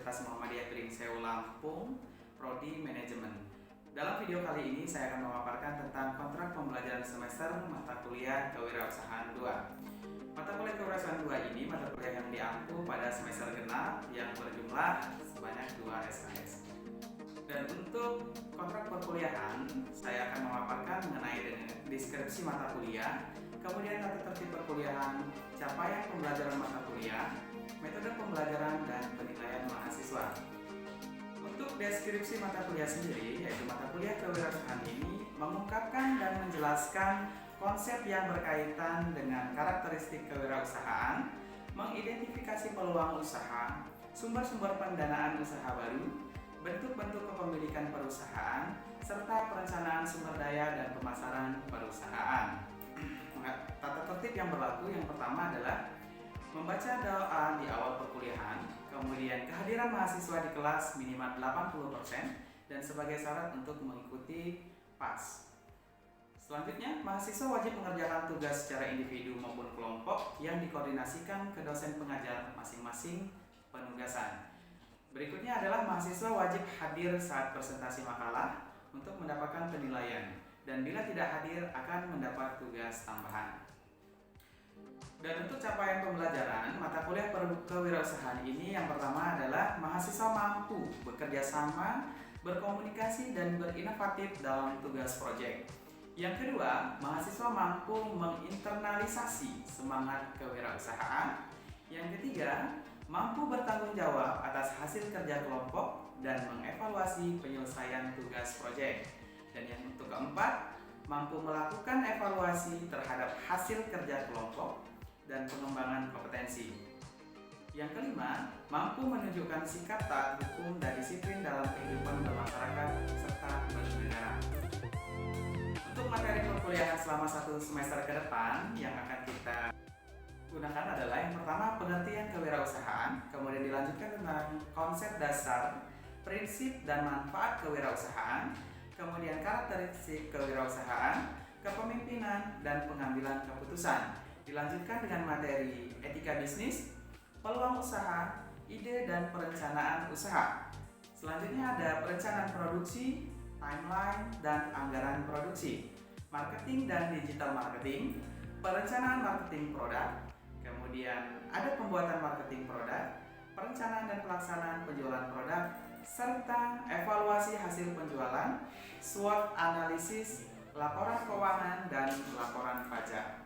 Universitas Muhammadiyah Pringseu Lampung, Prodi Manajemen. Dalam video kali ini saya akan memaparkan tentang kontrak pembelajaran semester mata kuliah Kewirausahaan 2. Mata kuliah Kewirausahaan 2 ini mata kuliah yang diampu pada semester genap yang berjumlah sebanyak 2 SKS. Dan untuk kontrak perkuliahan, saya akan memaparkan mengenai deskripsi mata kuliah, kemudian tata tertib perkuliahan, capaian pembelajaran mata kuliah, metode pembelajaran, dan penilaian mahasiswa. Untuk deskripsi mata kuliah sendiri, yaitu mata kuliah kewirausahaan ini mengungkapkan dan menjelaskan konsep yang berkaitan dengan karakteristik kewirausahaan, mengidentifikasi peluang usaha, sumber-sumber pendanaan usaha baru, bentuk-bentuk kepemilikan perusahaan, serta perencanaan sumber daya dan pemasaran perusahaan. Tata tertib yang berlaku yang pertama adalah membaca doa di awal perkuliahan, kemudian kehadiran mahasiswa di kelas minimal 80% dan sebagai syarat untuk mengikuti PAS. Selanjutnya, mahasiswa wajib mengerjakan tugas secara individu maupun kelompok yang dikoordinasikan ke dosen pengajar masing-masing penugasan. Berikutnya adalah mahasiswa wajib hadir saat presentasi makalah untuk mendapatkan penilaian, dan bila tidak hadir akan mendapat tugas tambahan. Dan untuk capaian pembelajaran mata kuliah kewirausahaan ini yang pertama adalah mahasiswa mampu bekerja sama, berkomunikasi, dan berinovatif dalam tugas proyek. Yang kedua, mahasiswa mampu menginternalisasi semangat kewirausahaan. Yang ketiga, mampu bertanggung jawab atas hasil kerja kelompok dan mengevaluasi penyelesaian tugas proyek. Dan yang untuk keempat, mampu melakukan evaluasi terhadap hasil kerja kelompok dan pengembangan kompetensi. Yang kelima, mampu menunjukkan sikap taat hukum dan disiplin dalam kehidupan bermasyarakat serta bernegara. Untuk materi perkuliahan selama 1 semester ke depan yang akan kita gunakan adalah yang pertama pengertian kewirausahaan, kemudian dilanjutkan tentang konsep dasar, prinsip dan manfaat kewirausahaan, kemudian karakteristik kewirausahaan, kepemimpinan, dan pengambilan keputusan. Dilanjutkan dengan materi etika bisnis, peluang usaha, ide dan perencanaan usaha. Selanjutnya ada perencanaan produksi, timeline, dan anggaran produksi, marketing dan digital marketing, perencanaan marketing produk, kemudian ada pembuatan marketing produk, perencanaan dan pelaksanaan penjualan produk, serta evaluasi hasil penjualan, SWOT analisis, laporan keuangan, dan laporan pajak.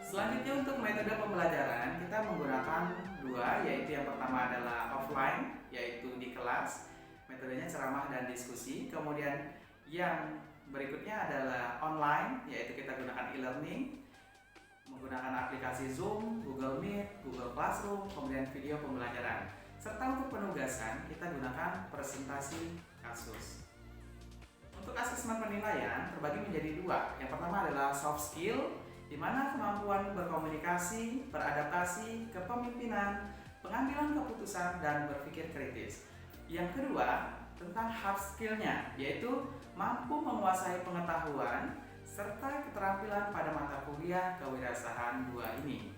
Selanjutnya untuk metode pembelajaran kita menggunakan 2, yaitu yang pertama adalah offline, yaitu di kelas, metodenya ceramah dan diskusi. Kemudian yang berikutnya adalah online, yaitu kita gunakan e-learning, menggunakan aplikasi Zoom, Google Meet, Google Classroom, kemudian video pembelajaran. Serta untuk penugasan kita gunakan presentasi kasus. Untuk asesmen penilaian terbagi menjadi 2. Yang pertama adalah soft skill, di mana kemampuan berkomunikasi, beradaptasi, kepemimpinan, pengambilan keputusan, dan berpikir kritis. Yang kedua, tentang hard skill-nya, yaitu mampu menguasai pengetahuan serta keterampilan pada mata kuliah kewirausahaan 2 ini.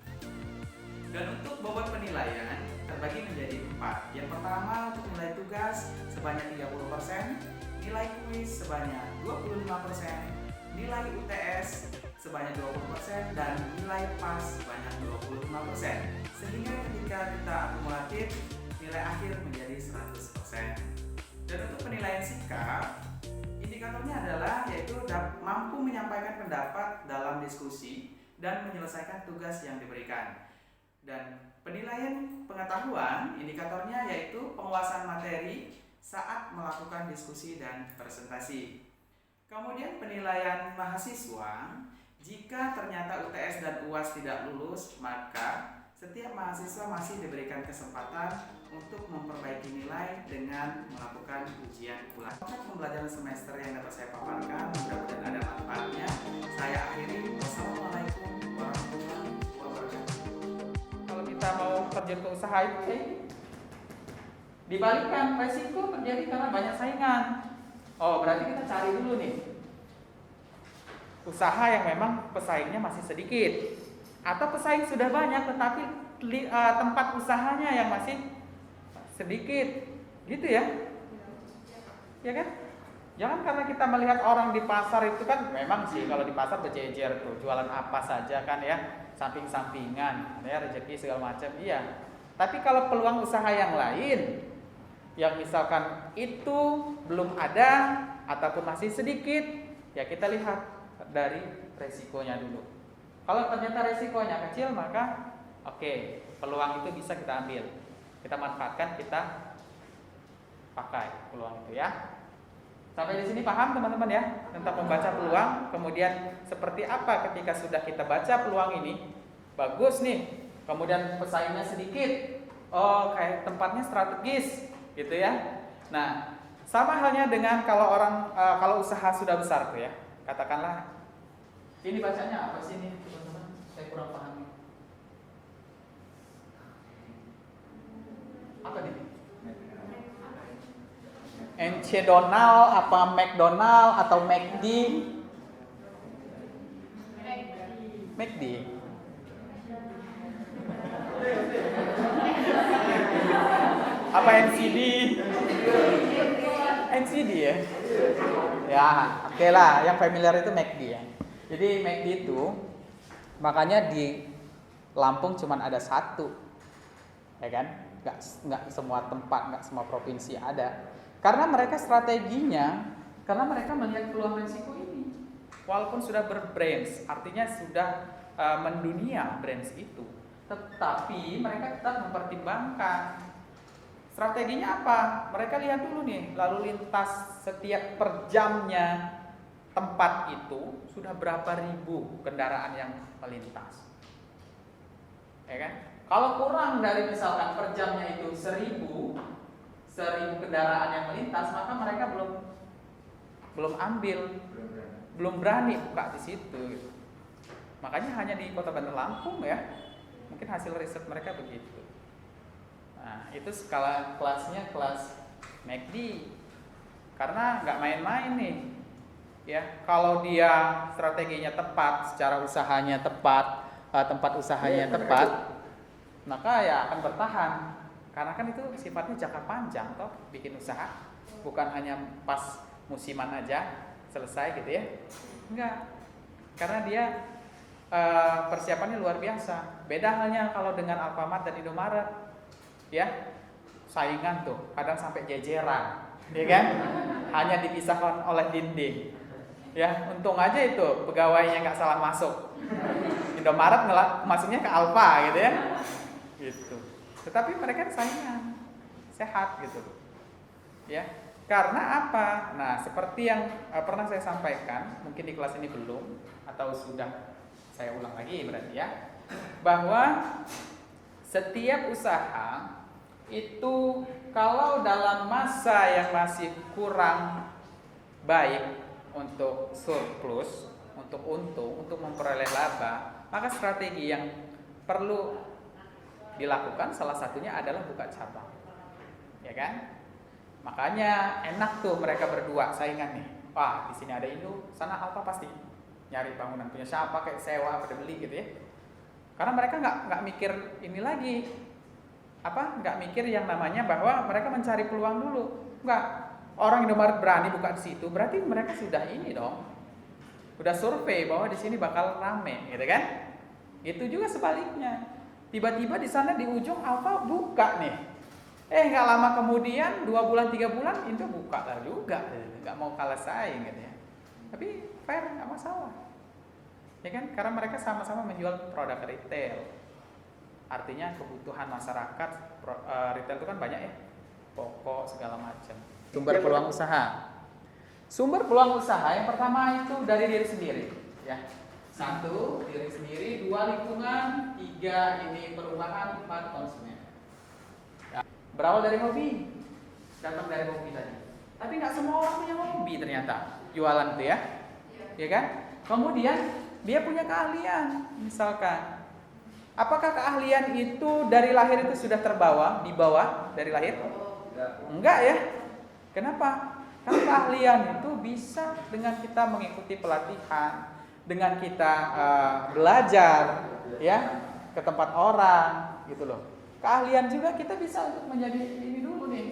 Dan untuk bobot penilaian terbagi menjadi 4. Yang pertama untuk nilai tugas sebanyak 30%, nilai kuis sebanyak 25%, nilai UTS sebanyak 20%, dan nilai PAS sebanyak 25%. Sehingga ketika kita akumulatif, nilai akhir menjadi 100%. Dan untuk penilaian sikap, indikatornya adalah yaitu mampu menyampaikan pendapat dalam diskusi dan menyelesaikan tugas yang diberikan. Dan penilaian pengetahuan, indikatornya yaitu penguasaan materi saat melakukan diskusi dan presentasi. Kemudian penilaian mahasiswa, jika ternyata UTS dan UAS tidak lulus, maka setiap mahasiswa masih diberikan kesempatan untuk memperbaiki nilai dengan melakukan ujian ulang. Kontrak pembelajaran semester yang dapat saya paparkan, mudah-mudahan ada manfaatnya. Saya akhiri. Wassalamualaikum warahmatullahi wabarakatuh. Kalau kita mau terjun ke usaha itu, dibalikkan resiko terjadi karena banyak saingan. Oh, berarti kita cari dulu nih usaha yang memang pesaingnya masih sedikit, atau pesaing sudah banyak tetapi tempat usahanya yang masih sedikit, gitu ya? Ya kan? Jangan karena kita melihat orang di pasar itu kan, memang sih kalau di pasar berjejer tuh, jualan apa saja kan ya, samping-sampingan, ya rezeki segala macam, iya. Tapi kalau peluang usaha yang lain, yang misalkan itu belum ada ataupun masih sedikit, ya kita lihat dari resikonya dulu. Kalau ternyata resikonya kecil, maka oke, peluang itu bisa kita ambil, kita manfaatkan, kita pakai peluang itu ya. Sampai di sini paham teman-teman ya tentang membaca peluang. Kemudian seperti apa ketika sudah kita baca peluang ini, bagus nih, kemudian pesaingnya sedikit, oh kayak tempatnya strategis gitu ya. Nah, sama halnya dengan kalau kalau usaha sudah besar tuh ya, katakanlah ini bacanya apa sih nih teman-teman? Saya kurang paham. Apa nih? McDonald apa McDonald atau McD? McD. Apa NCD? NCD ya? Ya, oke lah, yang familiar itu McD ya. Jadi McD itu makanya di Lampung cuma ada satu, ya kan? Nggak semua tempat, nggak semua provinsi ada. Karena mereka strateginya, karena mereka melihat peluang risiko ini. Walaupun sudah berbrands, artinya sudah mendunia brands itu, tetapi mereka tetap mempertimbangkan strateginya apa. Mereka lihat dulu nih, lalu lintas setiap per jamnya tempat itu sudah berapa ribu kendaraan yang melintas, ya kan? Kalau kurang dari misalkan per jamnya itu 1000 kendaraan yang melintas, maka mereka belum ambil, belum berani buka di situ. Gitu. Makanya hanya di Kota Bandar Lampung ya, mungkin hasil riset mereka begitu. Nah, itu skala kelasnya kelas McD, karena nggak main-main nih. Ya, kalau dia strateginya tepat, secara usahanya tepat, tempat usahanya tepat, maka ya akan bertahan. Karena kan itu sifatnya jangka panjang toh, bikin usaha bukan hanya pas musiman aja selesai gitu ya. Enggak. Karena dia persiapannya luar biasa. Beda halnya kalau dengan Alfamart dan Indomaret. Ya. Saingan tuh, kadang sampai jejeran, ya kan? Hanya dipisahkan oleh dinding. Ya, untung aja itu pegawainya nggak salah masuk. Indomaret masuknya ke Alfa gitu ya. Gitu. Tetapi mereka saingan, sehat gitu, ya. Karena apa? Nah, seperti yang pernah saya sampaikan, mungkin di kelas ini belum, atau sudah saya ulang lagi berarti ya, bahwa setiap usaha itu kalau dalam masa yang masih kurang baik untuk surplus, untuk untung, untuk memperoleh laba, maka strategi yang perlu dilakukan salah satunya adalah buka cabang, ya kan? Makanya enak tuh mereka berdua saingan nih. Wah, di sini ada Indo, sana Alfa pasti nyari bangunan punya siapa, kayak sewa pada beli gitu ya. Karena mereka nggak mikir ini lagi, nggak mikir yang namanya bahwa mereka mencari peluang dulu. Nggak, orang Indomaret berani buka di situ, berarti mereka sudah ini dong, udah survei bahwa di sini bakal rame, gitu kan? Itu juga sebaliknya. Tiba-tiba di sana di ujung Alfa buka nih. Nggak lama kemudian 2 bulan 3 bulan Indo buka lah juga. Nggak mau kalah saing gitu ya. Tapi fair, nggak masalah. Ya kan? Karena mereka sama-sama menjual produk retail. Artinya kebutuhan masyarakat retail itu kan banyak ya. Pokok segala macam. Sumber peluang usaha. Sumber peluang usaha yang pertama itu dari diri sendiri, ya. 1, diri sendiri, 2, lingkungan, 3, ini perubahan, 4, konsumen. Ya. Berawal dari hobi, datang dari hobi tadi. Tapi nggak semua orang punya hobi ternyata, jualan itu ya, ya kan? Kemudian dia punya keahlian, misalkan. Apakah keahlian itu dari lahir itu sudah dibawa dari lahir? Enggak ya. Kenapa? Karena keahlian itu bisa dengan kita mengikuti pelatihan, dengan kita belajar ya ke tempat orang gitu loh. Keahlian juga kita bisa untuk menjadi ini dulu dulu nih,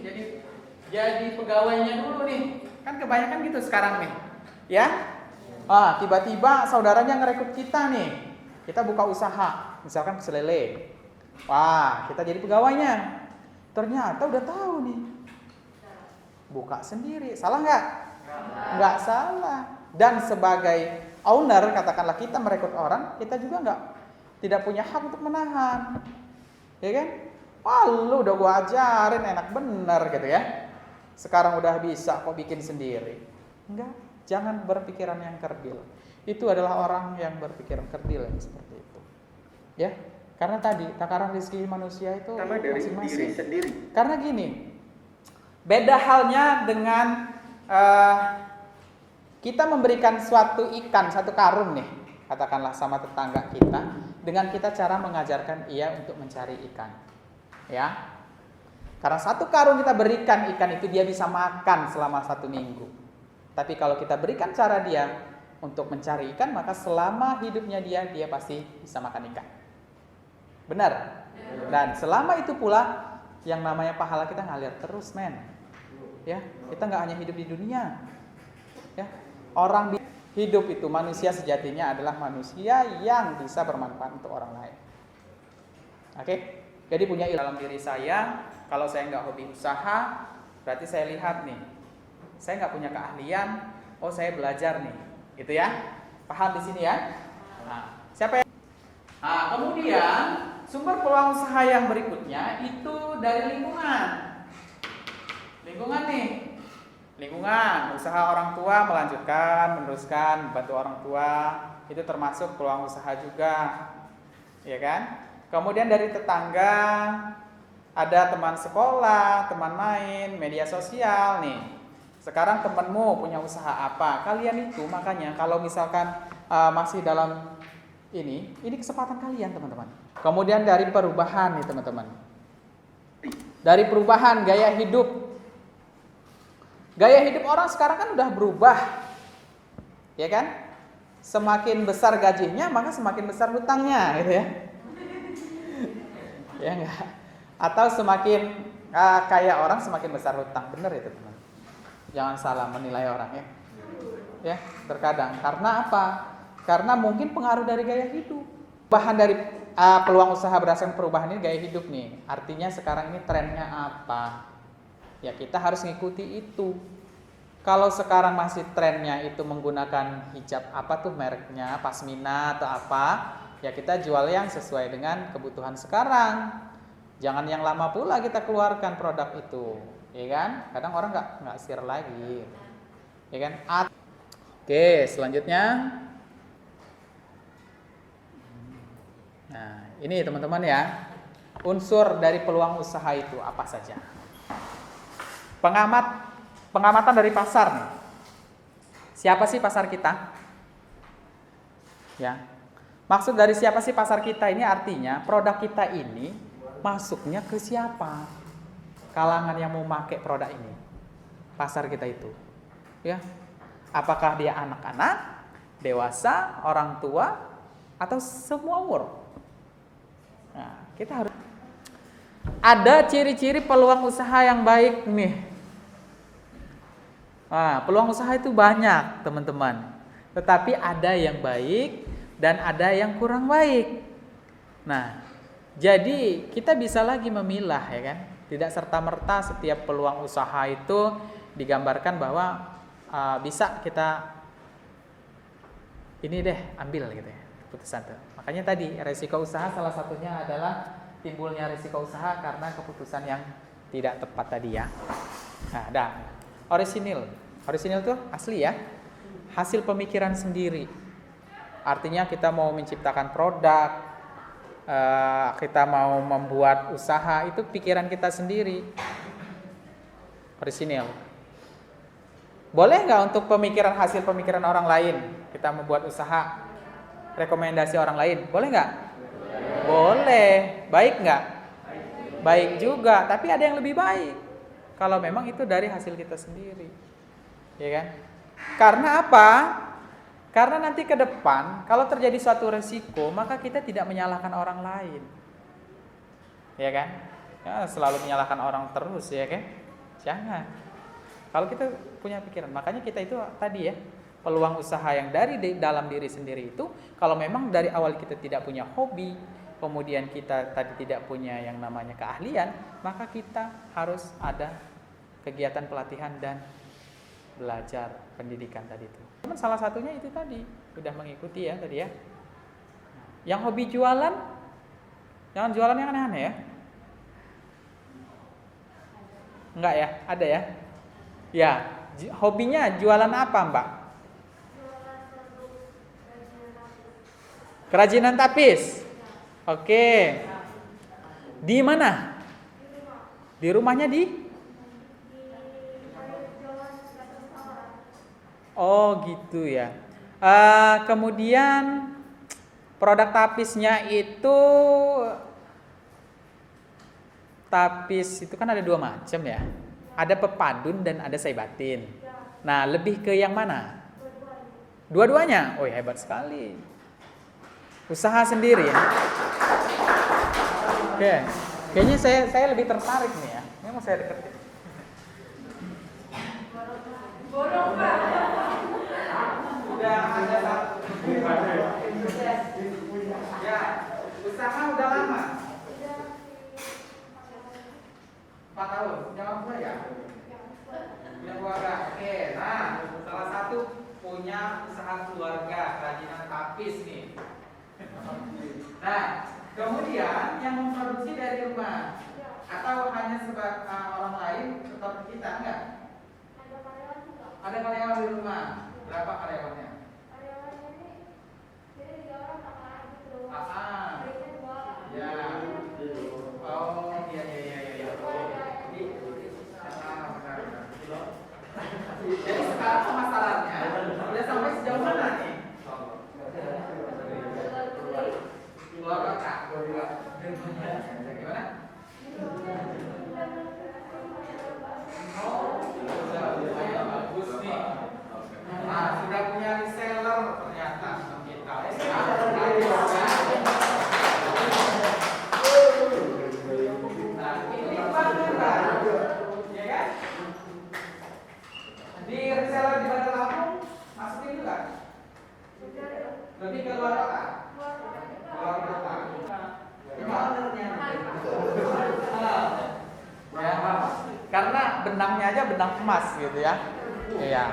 jadi pegawainya dulu nih. Kan kebanyakan gitu sekarang nih. Ya? Tiba-tiba saudaranya ngerekrut kita nih. Kita buka usaha, misalkan pecel lele. Wah, kita jadi pegawainya. Ternyata udah tahu nih. Buka sendiri. Salah nggak? Nggak salah. Dan sebagai owner, katakanlah kita merekrut orang, kita juga tidak punya hak untuk menahan. Ya kan? Wah, lu udah gua ajarin enak bener gitu ya. Sekarang udah bisa kok bikin sendiri. Enggak, jangan berpikiran yang kerdil. Itu adalah orang yang berpikiran kerdil yang seperti itu. Ya, karena tadi takaran rezeki manusia itu masing-masing. Sendiri. Karena gini, beda halnya dengan kita memberikan suatu ikan, satu karung nih, katakanlah sama tetangga kita, dengan kita cara mengajarkan ia untuk mencari ikan. Ya, karena satu karung kita berikan ikan itu dia bisa makan selama 1 minggu. Tapi kalau kita berikan cara dia untuk mencari ikan, maka selama hidupnya dia pasti bisa makan ikan. Benar? Dan selama itu pula yang namanya pahala kita ngalir terus, men. Ya, kita nggak hanya hidup di dunia. Ya, orang hidup itu manusia sejatinya adalah manusia yang bisa bermanfaat untuk orang lain. Oke? Jadi punya ilmu dalam diri saya. Kalau saya nggak hobi usaha, berarti saya lihat nih, saya nggak punya keahlian. Oh, saya belajar nih, gitu ya? Paham di sini ya? Nah, siapa yang? Nah, kemudian sumber peluang usaha yang berikutnya itu dari lingkungan. Lingkungan nih, lingkungan, usaha orang tua meneruskan, bantu orang tua, itu termasuk peluang usaha juga, ya kan? Kemudian dari tetangga, ada teman sekolah, teman main, media sosial nih. Sekarang temanmu punya usaha apa? Kalian itu makanya kalau misalkan masih dalam ini kesempatan kalian, teman-teman. Kemudian dari perubahan nih, teman-teman. Dari perubahan gaya hidup. Gaya hidup orang sekarang kan udah berubah. Ya kan? Semakin besar gajinya, maka semakin besar hutangnya, gitu ya. Ya enggak? Atau semakin kaya orang semakin besar hutang. Benar itu, teman. Jangan salah menilai orang ya. Ya, terkadang karena apa? Karena mungkin pengaruh dari gaya hidup. Bahan dari peluang usaha berdasarkan perubahan ini gaya hidup nih. Artinya sekarang ini trennya apa? Ya, kita harus ngikuti itu. Kalau sekarang masih trennya itu menggunakan hijab apa tuh mereknya, pasmina atau apa, ya kita jual yang sesuai dengan kebutuhan sekarang. Jangan yang lama pula kita keluarkan produk itu, ya kan? Kadang orang nggak share lagi, ya kan? Oke, selanjutnya, nah ini teman-teman ya, unsur dari peluang usaha itu apa saja? Pengamatan dari pasar nih. Siapa sih pasar kita? Ya. Maksud dari siapa sih pasar kita ini artinya produk kita ini masuknya ke siapa? Kalangan yang mau pakai produk ini. Pasar kita itu. Ya. Apakah dia anak-anak, dewasa, orang tua atau semua umur? Nah, kita harus ada ciri-ciri peluang usaha yang baik nih. Nah, peluang usaha itu banyak, teman-teman. Tetapi ada yang baik dan ada yang kurang baik. Nah, jadi kita bisa lagi memilah, ya kan? Tidak serta-merta setiap peluang usaha itu digambarkan bahwa bisa kita ini deh ambil gitu ya, keputusan tuh. Makanya tadi resiko usaha salah satunya adalah timbulnya resiko usaha karena keputusan yang tidak tepat tadi ya. Nah, Orisinil tuh asli ya. Hasil pemikiran sendiri. Artinya kita mau menciptakan produk, kita mau membuat usaha, itu pikiran kita sendiri. Orisinil. Boleh nggak untuk hasil pemikiran orang lain kita membuat usaha, rekomendasi orang lain? Boleh nggak? Boleh. Baik nggak? Baik juga. Tapi ada yang lebih baik. Kalau memang itu dari hasil kita sendiri, ya kan? Karena apa? Karena nanti ke depan kalau terjadi suatu resiko, maka kita tidak menyalahkan orang lain, ya kan? Ya, selalu menyalahkan orang terus ya kan? Jangan. Kalau kita punya pikiran, makanya kita itu tadi ya, peluang usaha yang dari dalam diri sendiri itu, kalau memang dari awal kita tidak punya hobi, kemudian kita tadi tidak punya yang namanya keahlian, maka kita harus ada kegiatan pelatihan dan belajar pendidikan tadi itu. Cuman salah satunya itu tadi, udah mengikuti ya tadi ya. Yang hobi jualan, jangan jualan yang aneh-aneh ya. Enggak ya, ada ya? Ya, hobinya jualan apa Mbak? Kerajinan tapis. Oke. Di mana? Di rumahnya di? Oh gitu ya. Kemudian produk tapisnya itu, tapis itu kan ada dua macam ya. Ada pepadun dan ada saibatin. Nah, lebih ke yang mana? Dua-duanya. Oh, hebat sekali. Usaha sendiri ya. Oke. Kayaknya saya lebih tertarik nih ya. Ini mau saya deketin. Udah ada satu. Ya, usaha udah lama. 4 tahun, punya orang tua ya? Punya keluarga, oke. Nah, salah satu punya usaha keluarga, kerajinan tapis nih. Nah, kemudian yang memproduksi dari rumah atau hanya sebagai orang lain tetap kita enggak? Ada karyawan di rumah. Berapa karyawannya? Ya. Oh, iya. Jadi sekarang pemasarannya udah sampai sejauh mana nih? Keluar kota. Gimana? Oh, sudah bagus nih. Nah, sudah punya reseller ternyata kita. Nah, ini dibangun kan? Ya kan? Di reseller di Bandar Lampung masukin juga? Lebih ke luar kota? Luar kota. Ya, karena benangnya aja benang emas gitu ya. Iya.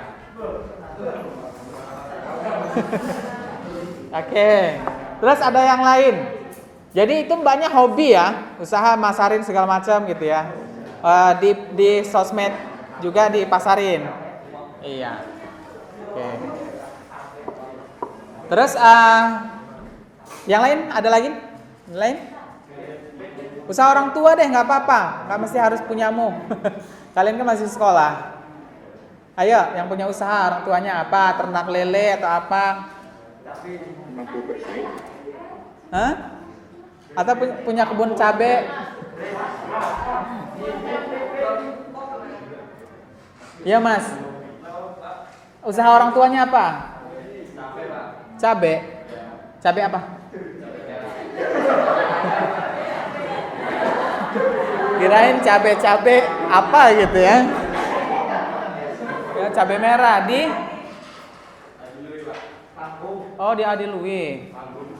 Oke. Terus ada yang lain. Jadi itu banyak hobi ya, usaha masarin segala macam gitu ya. Di sosmed juga dipasarin. Iya. Oke. Terus yang lain ada lagi? Lain? Usaha orang tua deh, nggak apa-apa, nggak mesti harus punyamu. Kalian kan masih sekolah. Ayo, yang punya usaha orang tuanya apa? Ternak lele atau apa? Hah? Atau punya kebun cabe? Iya Mas. Usaha orang tuanya apa? Cabe. Cabe apa? Kirain cabe-cabe apa gitu ya? Ya cabe merah di? Oh di Adilui.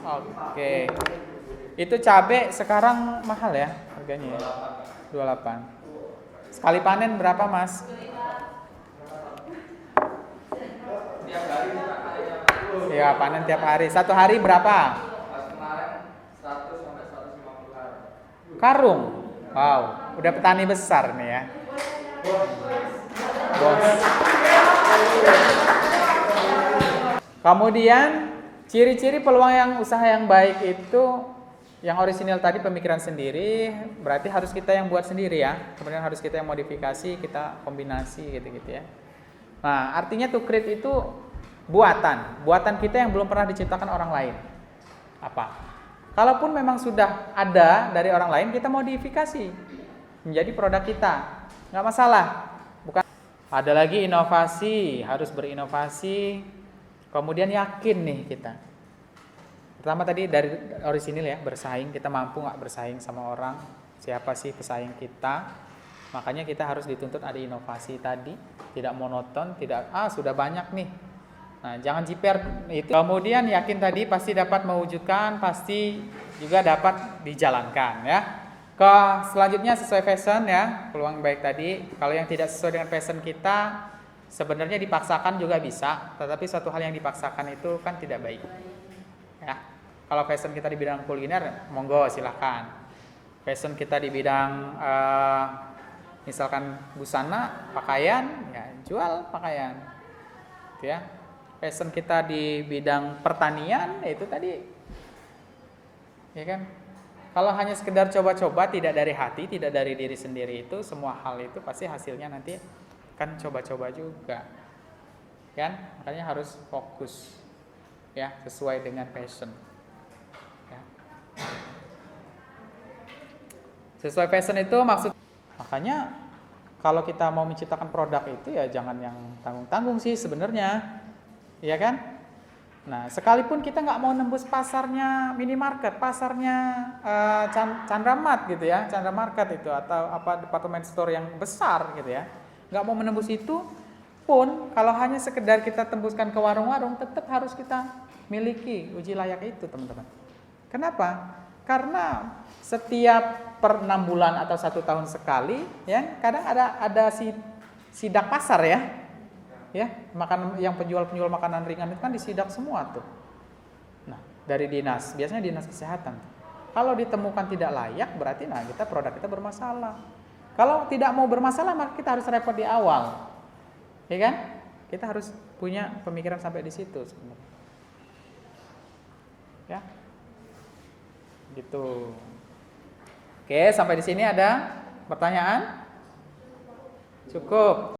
Oke. Itu cabe sekarang mahal ya harganya ya? 28. Sekali panen berapa Mas? Ya panen tiap hari. Satu hari berapa? Kemarin 100 sampai 150 karung. Wow, udah petani besar nih ya. Bos. Kemudian ciri-ciri peluang yang usaha yang baik itu yang orisinil tadi pemikiran sendiri, berarti harus kita yang buat sendiri ya. Kemudian harus kita yang modifikasi, kita kombinasi gitu-gitu ya. Nah, artinya to create itu buatan kita yang belum pernah diciptakan orang lain. Apa? Kalaupun memang sudah ada dari orang lain, kita modifikasi menjadi produk kita, nggak masalah. Bukan. Ada lagi inovasi, harus berinovasi. Kemudian yakin nih kita. Pertama tadi dari orisinil ya, bersaing, kita mampu nggak bersaing sama orang. siapa sih pesaing kita. Makanya kita harus dituntut ada inovasi tadi, tidak monoton, tidak sudah banyak nih. Nah, jangan jiper itu. Kemudian yakin tadi pasti dapat mewujudkan, pasti juga dapat dijalankan ya. Ke selanjutnya sesuai passion ya, peluang baik tadi. Kalau yang tidak sesuai dengan passion kita, sebenarnya dipaksakan juga bisa, tetapi suatu hal yang dipaksakan itu kan tidak baik. Ya. Kalau passion kita di bidang kuliner, monggo silahkan. Passion kita di bidang misalkan busana, pakaian, ya jual pakaian. Gitu ya. Passion kita di bidang pertanian, itu tadi. Ya kan? Kalau hanya sekedar coba-coba, tidak dari hati, tidak dari diri sendiri, itu semua hal itu pasti hasilnya nanti kan coba-coba juga. Kan? Makanya harus fokus. Ya, sesuai dengan passion. Ya. Sesuai passion itu maksud. Makanya kalau kita mau menciptakan produk itu ya jangan yang tanggung-tanggung sih sebenarnya, ya kan? Nah, sekalipun kita nggak mau nembus pasarnya minimarket, pasarnya Chandra Mart gitu ya, Chandra Market itu atau apa department store yang besar gitu ya, nggak mau menembus itu pun kalau hanya sekedar kita tembuskan ke warung-warung, tetap harus kita miliki uji layak itu teman-teman. Kenapa? Karena setiap per 6 bulan atau 1 tahun sekali ya kadang ada sidak pasar ya makan yang penjual makanan ringan itu kan disidak semua tuh. Nah dari biasanya dinas kesehatan. Kalau ditemukan tidak layak berarti kita produk kita bermasalah. Kalau tidak mau bermasalah maka kita harus repot di awal, ya kan? Kita harus punya pemikiran sampai di situ sebenarnya. Ya. Gitu. Oke, sampai di sini ada pertanyaan? Cukup.